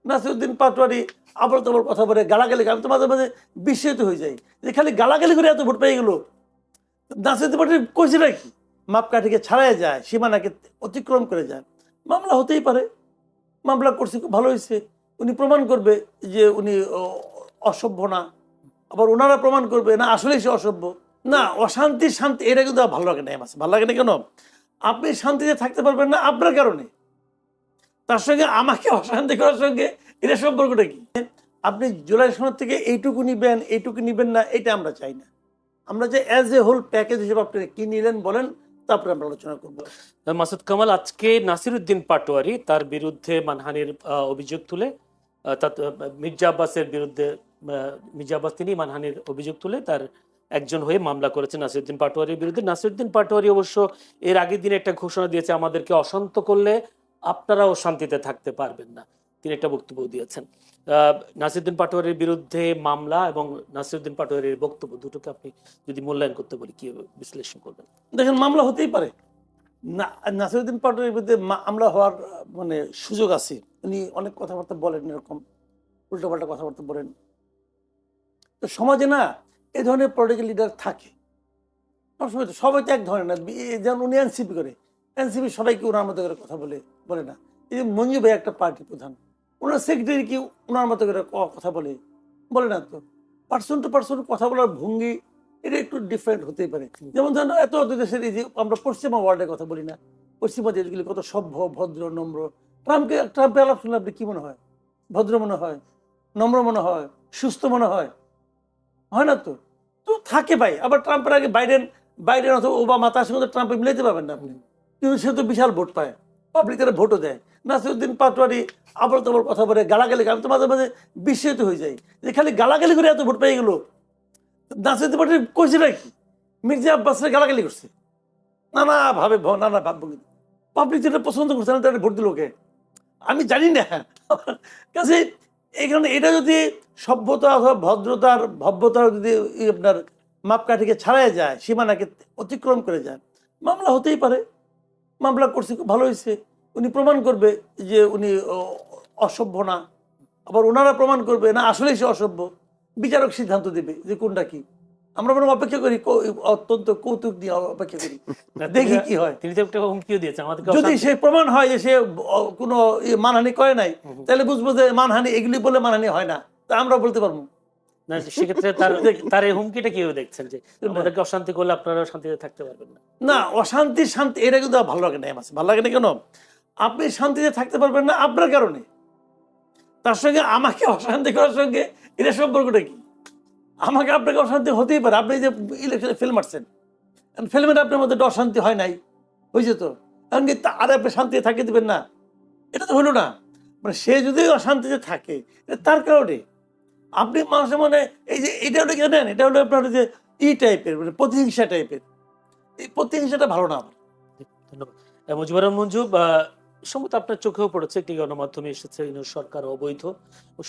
নাসিরউদ্দিন পাটোয়ারি আবার তোমার কথা বলে গালাগালি, আমি তো মাঝে মাঝে বিস্মিত হয়ে যাই যে খালি গালাগালি করে এত ভোট পেয়ে গেল। নাসিরউদ্দিন পাটোয়ারি কইছে নাকি মাপকাঠিকে ছাড়াই যায়, সীমানাকে অতিক্রম করে যায়। মামলা হতেই পারে, মামলা করছে, খুব ভালো হয়েছে। উনি প্রমাণ করবে যে উনি অসভ্য না, আবার ওনারা প্রমাণ করবে না আসলেই সে অসভ্য না। অশান্তি শান্তি এটা কিন্তু ভালো লাগে না। ভালো লাগে না কেন? আপনি শান্তিতে থাকতে পারবেন না আপনার কারণে, তার সঙ্গে আমাকে অশান্তি করার সঙ্গে এটা সম্পর্কটা কি? আপনি জুলাই সনদ থেকে এইটুকু নিবেন এইটুকু নিবেন না, এটা আমরা চাই না। আমরা যে অ্যাজ এ হোল প্যাকেজ হিসেবে আপনি কি নিলেন বলেন, তারপরে আমরা আলোচনা করবো। মাসুদ কামাল, আজকে নাসিরউদ্দিন পাটোয়ারি তার বিরুদ্ধে মানহানির অভিযোগ তুলে মির্জা আব্বাসের বিরুদ্ধে, মির্জা আব্বাস তিনি মানহানির অভিযোগ তুলে তার একজন হয়ে মামলা করেছে নাসিরউদ্দিন পাটোয়ারির বিরুদ্ধে। নাসিরউদ্দিন পাটোয়ারি অবশ্য এর আগের দিনে একটা ঘোষণা দিয়েছে, আমাদেরকে অশান্ত করলে আপনারাও শান্তিতে থাকতে পারবেন না। তিনি একটা বক্তব্য দিয়েছেন। নাসিরউদ্দিন পাটোয়ারির বিরুদ্ধে মামলা এবং নাসিরউদ্দিন পাটোয়ারির বক্তব্য দুটোকে আপনি যদি মূল্যায়ন করতে বলি কি বিশ্লেষণ করবেন? দেখেন, মামলা হতেই পারে। নাসিরউদ্দিন পাটোয়ারির বিরুদ্ধে মামলা হওয়ার মানে সুযোগ আছে। উনি অনেক কথাবার্তা বলেন, এরকম উল্টোপাল্টা কথাবার্তা বলেন। তো সমাজে না এই ধরনের পলিটিক্যাল লিডার থাকে সবসময়। তো সবাই তো এক ধরনের না। যেমন উনি এনসিপি করে, এনসিপি সবাইকে ওনার মতো করে কথা বলে না। এই যে মঞ্জু ভাই একটা পার্টির প্রধান, ওনার সেক্রেটারি কি ওনার মতো করে কথা বলে না। তো পার্সন টু পার্সন কথা বলার ভঙ্গি এটা একটু ডিফারেন্ট হতেই পারে। যেমন ধরেন এত দেশের এই যে আমরা পশ্চিমা ওয়ার্ল্ডের কথা বলি না, পশ্চিমা দেশগুলি কত সভ্য, ভদ্র, নম্র। ট্রাম্পের আলাপ শুনলে আপনি কি মনে হয়? ভদ্র মনে হয়, নম্র মনে হয়, সুস্থ মনে হয়? হয় না তো। তো থাকে ভাই। আবার ট্রাম্পের আগে বাইডেন অথবা ওবামা, তার সঙ্গে ট্রাম্পে মিলাইতে পারবেন না আপনি। কিন্তু সে তো বিশাল ভোট পায়, পাবলিক তারা ভোটও দেয়। নাসিরউদ্দিন পাটোয়ারি আবার তোমার কথা বলে গালাগালি, আমি তো মাঝে মাঝে বিস্মিত হয়ে যাই যে খালি গালাগালি করে এত ভোট পেয়ে গেল। নাসিরউদ্দিন পাটোয়ারি কইছে নাকি মির্জা আব্বাসের গালাগালি করছে? নানা ভাবভঙ্গি। পাবলিক যেটা পছন্দ করছে না তারা ভোট দিল ওকে, আমি জানি না। কাজে এখানে এটা যদি সভ্যতা অথবা ভদ্রতার ভব্যতার যদি আপনার মাপকাঠিকে ছাড়াই যায়, সীমানাকে অতিক্রম করে যায়, মামলা হতেই পারে। মামলা করছে, খুব ভালো হয়েছে। উনি প্রমাণ করবে যে উনি অসভ্য না, আবার ওনারা প্রমাণ করবে না আসলেই সে অসভ্য। বিচারক সিদ্ধান্ত দেবে যে কোনটা কি। আমরা বরং অপেক্ষা করি, অত্যন্ত কৌতুক দিয়ে অপেক্ষা করি, দেখি কি হয়। তিনি তো একটা হুমকিও দিয়েছেন আমাদেরকে, যদি সে প্রমাণ হয় যে সে কোনো মানহানি করে নাই, তাহলে বুঝবো যে মানহানি এগুলি বলে মানহানি হয় না, তা আমরা বলতে পারবো না। সেক্ষেত্রে তার এই হুমকিটা কিভাবে দেখছেন যে আমাদেরকে অশান্তি করলে আপনারা শান্তিতে থাকতে পারবেন না? না। অশান্তি শান্তি এটা কিন্তু ভালো লাগে না। ভালো লাগে না কেন? আপনি শান্তিতে থাকতে পারবেন না আপনার কারণে, তার সঙ্গে আমাকে অশান্তি করার সঙ্গে এটা সম্পর্কটা কি? আমাকে আপনাকে অশান্তি হতেই পারে। আপনি যে ইলেকশনে ফেল মারছেন, ফেলমেন্ট আপনার মধ্যে অশান্তি হয় নাই, হয়েছে তো, এমনকি আর আপনি শান্তিতে থাকতে দেবেন না? এটা তো হলো না। মানে সে যদি অশান্তিতে থাকে তার কারণে আপনি মানুষের মনে এই যে এটা হলো জানেন, এটা হলো আপনার যে টাইপের, মানে প্রতিহিংসা টাইপের। এই প্রতিহিংসাটা ভালো না আমার। ধন্যবাদ। মুজিবুর রহমান মঞ্জু, সম্ভবত আপনার চোখেও পড়েছে, একটি গণমাধ্যমে এসেছে ইউনূস সরকার অবৈধ।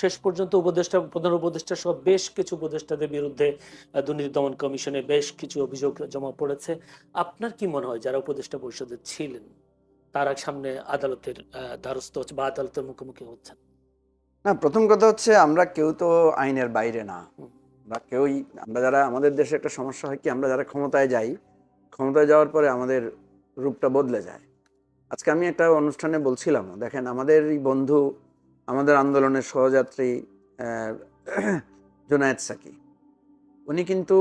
শেষ পর্যন্ত উপদেষ্টা, প্রধান উপদেষ্টা সহ বেশ কিছু উপদেষ্টাদের বিরুদ্ধে দুর্নীতি দমন কমিশনে বেশ কিছু অভিযোগ জমা পড়েছে। আপনার কি মনে হয় যারা উপদেষ্টা পরিষদে ছিলেন তারা সামনে আদালতের দ্বারস্থ হচ্ছে বা আদালতের মুখোমুখি হচ্ছেন? না, প্রথম কথা হচ্ছে আমরা কেউ তো আইনের বাইরে না। আমরা যারা, আমাদের দেশে একটা সমস্যা হয় কি, আমরা যারা ক্ষমতায় যাই, ক্ষমতায় যাওয়ার পরে আমাদের রূপটা বদলে যায়। আজকে আমি একটা অনুষ্ঠানে বলছিলাম, দেখেন আমাদের এই বন্ধু, আমাদের আন্দোলনের সহযাত্রী জুনায়েদ সাকি, উনি কিন্তু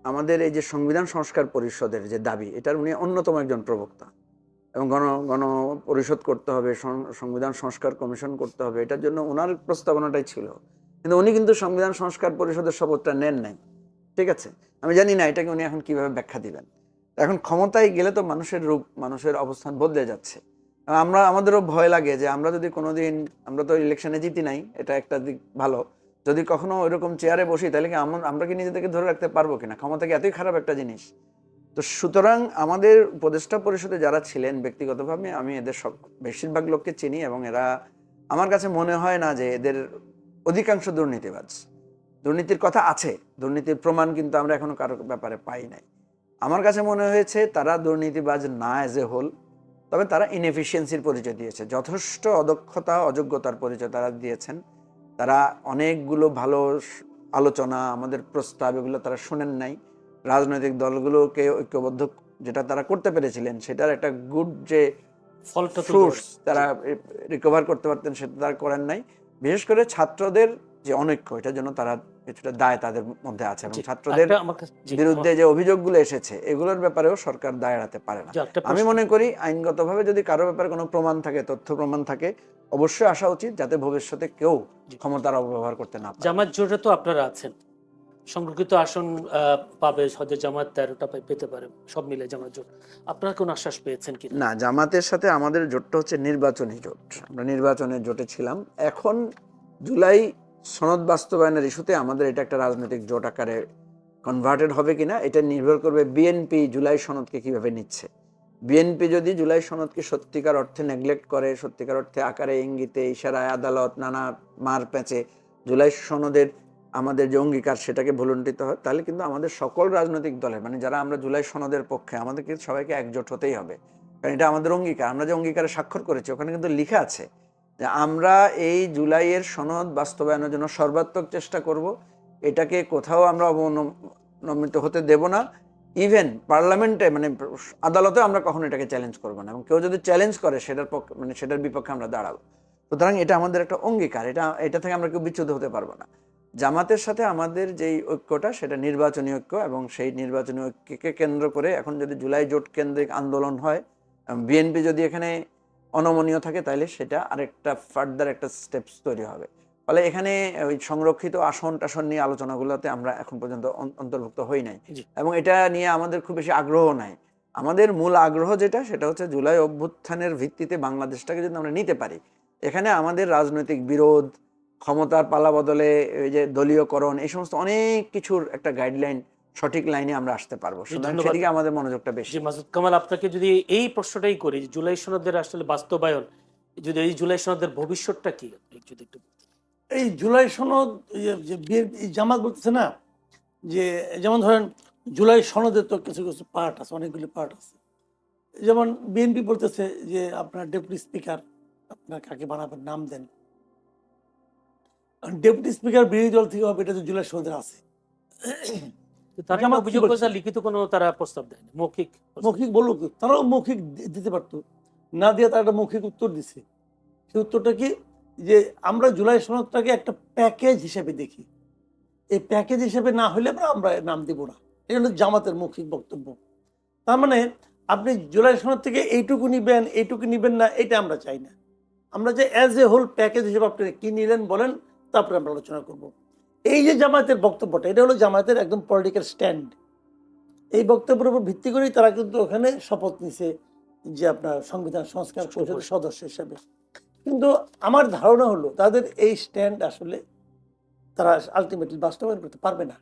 আমাদের এই যে সংবিধান সংস্কার পরিষদের যে দাবি, এটার উনি অন্যতম একজন প্রবক্তা। এবং গণ পরিষদ করতে হবে, সংবিধান সংস্কার কমিশন করতে হবে, এটার জন্য ওনার প্রস্তাবনাটাই ছিল। কিন্তু উনি কিন্তু সংবিধান সংস্কার পরিষদের শপথটা নেন নাই। ঠিক আছে, আমি জানি না এটাকে উনি এখন কিভাবে ব্যাখ্যা দিবেন। এখন ক্ষমতায় গেলে তো মানুষের রূপ, মানুষের অবস্থান বদলে যাচ্ছে। আমাদেরও ভয় লাগে যে আমরা যদি কোনোদিন, আমরা তো ইলেকশনে জিতি নাই, এটা একটা দিক ভালো, যদি কখনো ওইরকম চেয়ারে বসি তাহলে কি আমরা কি নিজেদেরকে ধরে রাখতে পারবো কিনা? ক্ষমতা কি এতই খারাপ একটা জিনিস? তো সুতরাং আমাদের উপদেষ্টা পরিষদে যারা ছিলেন, ব্যক্তিগতভাবে আমি এদের বেশিরভাগ লোককে চিনি, এবং এরা, আমার কাছে মনে হয় না যে এদের অধিকাংশ দুর্নীতিবাজ। দুর্নীতির কথা আছে, দুর্নীতির প্রমাণ কিন্তু আমরা এখনো কারো ব্যাপারে পাই নাই। আমার কাছে মনে হয়েছে তারা দুর্নীতিবাজ না এজ এ হোল, তবে তারা ইনএফিসিয়েন্সির পরিচয় দিয়েছে, যথেষ্ট অদক্ষতা অযোগ্যতার পরিচয় তারা দিয়েছেন। তারা অনেকগুলো ভালো আলোচনা, আমাদের প্রস্তাব, এগুলো তারা শোনেন নাই। রাজনৈতিক দলগুলোকে ঐক্যবদ্ধ যেটা তারা করতে পেরেছিলেন, সেটার একটা গুড যে ফলটা তো ফ্রুটস তারা রিকভার করতে পারতেন, সেটা তারা করেন নাই। বিশেষ করে ছাত্রদের যে অনৈক্য, এটার জন্য তারা কিছুটা দায় তাদের মধ্যে আছে, এবং ছাত্রদের বিরুদ্ধে যে অভিযোগগুলো এসেছে এগুলোর ব্যাপারেও সরকার দায় এড়াতে পারে না। আমি মনে করি আইনগতভাবে যদি কারো ব্যাপারে কোনো প্রমাণ থাকে, তথ্য প্রমাণ থাকে, অবশ্যই আসা উচিত, যাতে ভবিষ্যতে কেউ ক্ষমতার অপব্যবহার করতে না পারে। জামাত জোটে তো আপনারা আছেন, সংরক্ষিত আসন পাবে, হয়তো জামাত 13টা পেতে পারে, সব মিলে জামাত জোট। আপনারা কোন আশ্বাস পেয়েছেন কি? না, জামাতের সাথে আমাদের জোটটা হচ্ছে নির্বাচনী জোট। আমরা নির্বাচনের জোটে ছিলাম। এখন জুলাই সনদ বাস্তবায়নের ইস্যুতে আমাদের এটা একটা রাজনৈতিক জোট আকারে কনভার্টেড হবে কিনা, এটা নির্ভর করবে বিএনপি জুলাই সনদকে কিভাবে নিচ্ছে। বিএনপি যদি জুলাই সনদকে সত্যিকার অর্থে নেগলেক্ট করে, সত্যিকার অর্থে আকারে ইঙ্গিতে ইশারায় আদালত নানা মার প্যাঁচে জুলাই সনদের আমাদের যে অঙ্গীকার সেটাকে ভুলুণ্ঠিত হয়, তাহলে কিন্তু আমাদের সকল রাজনৈতিক দলের, মানে যারা আমরা জুলাই সনদের পক্ষে, আমাদের কিন্তু সবাইকে একজোট হতেই হবে। কারণ এটা আমাদের অঙ্গীকার। আমরা যে অঙ্গীকারে স্বাক্ষর করেছি ওখানে কিন্তু লেখা আছে যে আমরা এই জুলাইয়ের সনদ বাস্তবায়নের জন্য সর্বাত্মক চেষ্টা করব। এটাকে কোথাও আমরা অবনমিত হতে দেব না। ইভেন পার্লামেন্টে, মানে আদালতে আমরা কখনো এটাকে চ্যালেঞ্জ করবো না, এবং কেউ যদি চ্যালেঞ্জ করে সেটার পক্ষে, মানে সেটার বিপক্ষে আমরা দাঁড়াবো। সুতরাং এটা আমাদের একটা অঙ্গীকার, এটা থেকে আমরা কেউ বিচ্যুত হতে পারবো না। জামাতের সাথে আমাদের যেই ঐক্যটা, সেটা নির্বাচনী ঐক্য, এবং সেই নির্বাচনী ঐক্যকে কেন্দ্র করে এখন যদি জুলাই জোট কেন্দ্রিক আন্দোলন হয়, বিএনপি যদি এখানে অনমনীয় থাকে, তাহলে সেটা আরেকটা ফার্দার একটা স্টেপস তৈরি হবে। ফলে এখানে ওই সংরক্ষিত আসন টাসন নিয়ে আলোচনাগুলোতে আমরা এখন পর্যন্ত অন্তর্ভুক্ত হই নাই, এবং এটা নিয়ে আমাদের খুব বেশি আগ্রহ নাই। আমাদের মূল আগ্রহ যেটা, সেটা হচ্ছে জুলাই অভ্যুত্থানের ভিত্তিতে বাংলাদেশটাকে যদি আমরা নিতে পারি, এখানে আমাদের রাজনৈতিক বিরোধ, ক্ষমতার পালা বদলে এই যে দলীয়করণ, এই সমস্ত অনেক কিছুর একটা গাইডলাইন, সঠিক লাইনে আমরা আসতে পারবো। সেদিকে আমাদের মনোযোগটা বেশি। মাসুদ কামাল, আপনাকে যদি এই প্রশ্নটাই করি, জুলাই সনদের আসলে বাস্তবায়ন, যদি এই জুলাই সনদের ভবিষ্যৎটা কি, যদি একটু। এই জুলাই সনদ যে জামাত বলতেছে না, যে যেমন ধরেন জুলাই সনদের তো কিছু কিছু পার্ট আছে, অনেকগুলি পার্ট আছে। যেমন বিএনপি বলতেছে যে আপনার ডেপুটি স্পিকার আপনার কাকে বানাবেন, নাম দেন। ডেপুটি স্পিকার বিরোধী দল থেকে হবে, এটা তো জুলাই সনদের আছে। তারা অভিযোগ করেছে লিখিত কোনো তারা প্রস্তাব দেয়নি, মৌখিক বললো, তারাও মৌখিক দিতে পারতো, না দিয়ে তারা একটা মৌখিক উত্তর দিছে। সেই উত্তরটা কি, যে আমরা জুলাই সনদটাকে একটা প্যাকেজ হিসেবে দেখি, এই প্যাকেজ হিসেবে না হলে আমরা নাম দিব না। এটা হলো জামাতের মৌখিক বক্তব্য। তার মানে আপনি জুলাই সনদ থেকে এইটুকু নিবেন, এইটুকু নিবেন না, এটা আমরা চাই না। আমরা যে অ্যাজ এ হোল প্যাকেজ হিসেবে আপনি কি নিলেন বলেন, তারপরে আমরা আলোচনা করব। এই যে জামায়াতের বক্তব্যটা, এটা হলো জামায়াতের একদম পলিটিক্যাল স্ট্যান্ড। এই বক্তব্যের উপর ভিত্তি করেই তারা কিন্তু ওখানে শপথ নিছে যে আপনার সংবিধান সংস্কার পরিষদের সদস্য হিসেবে। কিন্তু আমার ধারণা হলো তাদের এই স্ট্যান্ড আসলে তারা আলটিমেটলি বাস্তবায়ন করতে পারবে না।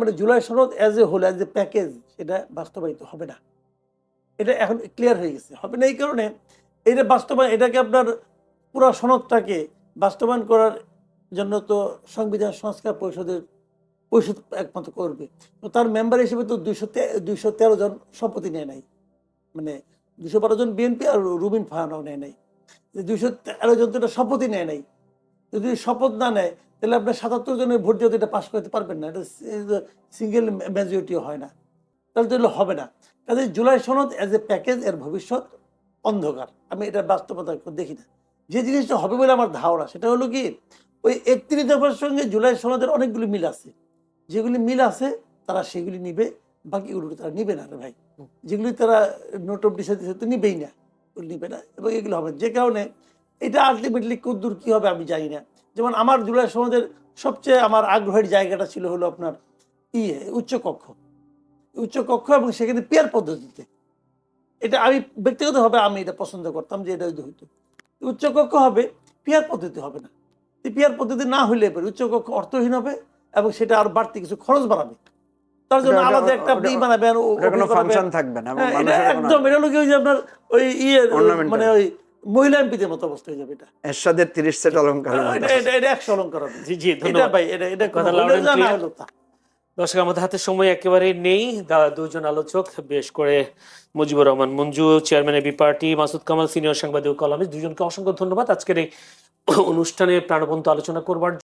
মানে জুলাই সনদ as a whole, as a package, সেটা বাস্তবায়িত হবে না। এটা এখন ক্লিয়ার হয়ে গেছে, হবে না। এই কারণে এটা বাস্তবায়ন, এটাকে আপনার পুরো সনদটাকে বাস্তবায়ন করার জন্য তো সংবিধান সংস্কার পরিষদ একমাত্র করবে। তো তার মেম্বার হিসেবে তো 213 জন শপথই নেয় নাই, মানে 212 জন বিএনপি আর রুবিন ফাহানাও নেয় নাই। 213 জন তো এটা শপথই নেয় নাই। যদি শপথ না নেয়, তাহলে আপনার 77 জনের ভোট দিয়ে এটা পাশ করতে পারবেন না, এটা সিঙ্গেল মেজরিটিও হয় না, তাহলে তো হবে না। কাজে জুলাই সনদ অ্যাজ এ প্যাকেজ, এর ভবিষ্যৎ অন্ধকার। আমি এটা বাস্তবতা দেখি না। যে জিনিসটা হবে বলে আমার ধারণা, সেটা হলো কি, ওই 31 দফার সঙ্গে জুলাই সনদের অনেকগুলি মিল আছে। যেগুলি মিল আছে তারা সেগুলি নিবে, বাকিগুলো তারা নিবে না রে ভাই। যেগুলি তারা নোট অফ ডিসে তো নিবেই না, নিবে না, এবং এগুলো হবে। যে কারণে এটা আলটিমেটলি কদ্দূর কি হবে আমি জানি না। যেমন আমার জুলাই সনদের সবচেয়ে আমার আগ্রহের জায়গাটা ছিল হলো আপনার উচ্চকক্ষ, এবং সেখানে পেয়ার পদ্ধতিতে। এটা আমি ব্যক্তিগতভাবে আমি এটা পছন্দ করতাম যে এটা যদি হইতো উচ্চকক্ষ হবে, পেয়ার পদ্ধতি হবে না। পেয়ার পদ্ধতি না হইলে উচ্চকক্ষ অর্থহীন হবে, এবং সেটা আর বাড়তি কিছু খরচ বাড়াবে। তার জন্য আলাদা একটা বানাবেন, একদম এটা হলো কি ওই যে আপনার ওই মানে ওই মহিলা এমপিদের মতো অবস্থা হয়ে যাবে। এটা এরশাদের 30 সেট অলংকার, এটা 100 অলংকার হবে। জি জি, ধন্যবাদ ভাই। এটা কথা দর্শক, আমাদের হাতে সময় একেবারে নেই। দুজন আলোচক, বেশ করে Mujibur Rahman Manju, chairman AB party, Masud Kamal senior সাংবাদিক ও কলামিস্ট, দুজনকে অসংখ্য ধন্যবাদ আজকের এই অনুষ্ঠানে প্রাণবন্ত আলোচনা করবার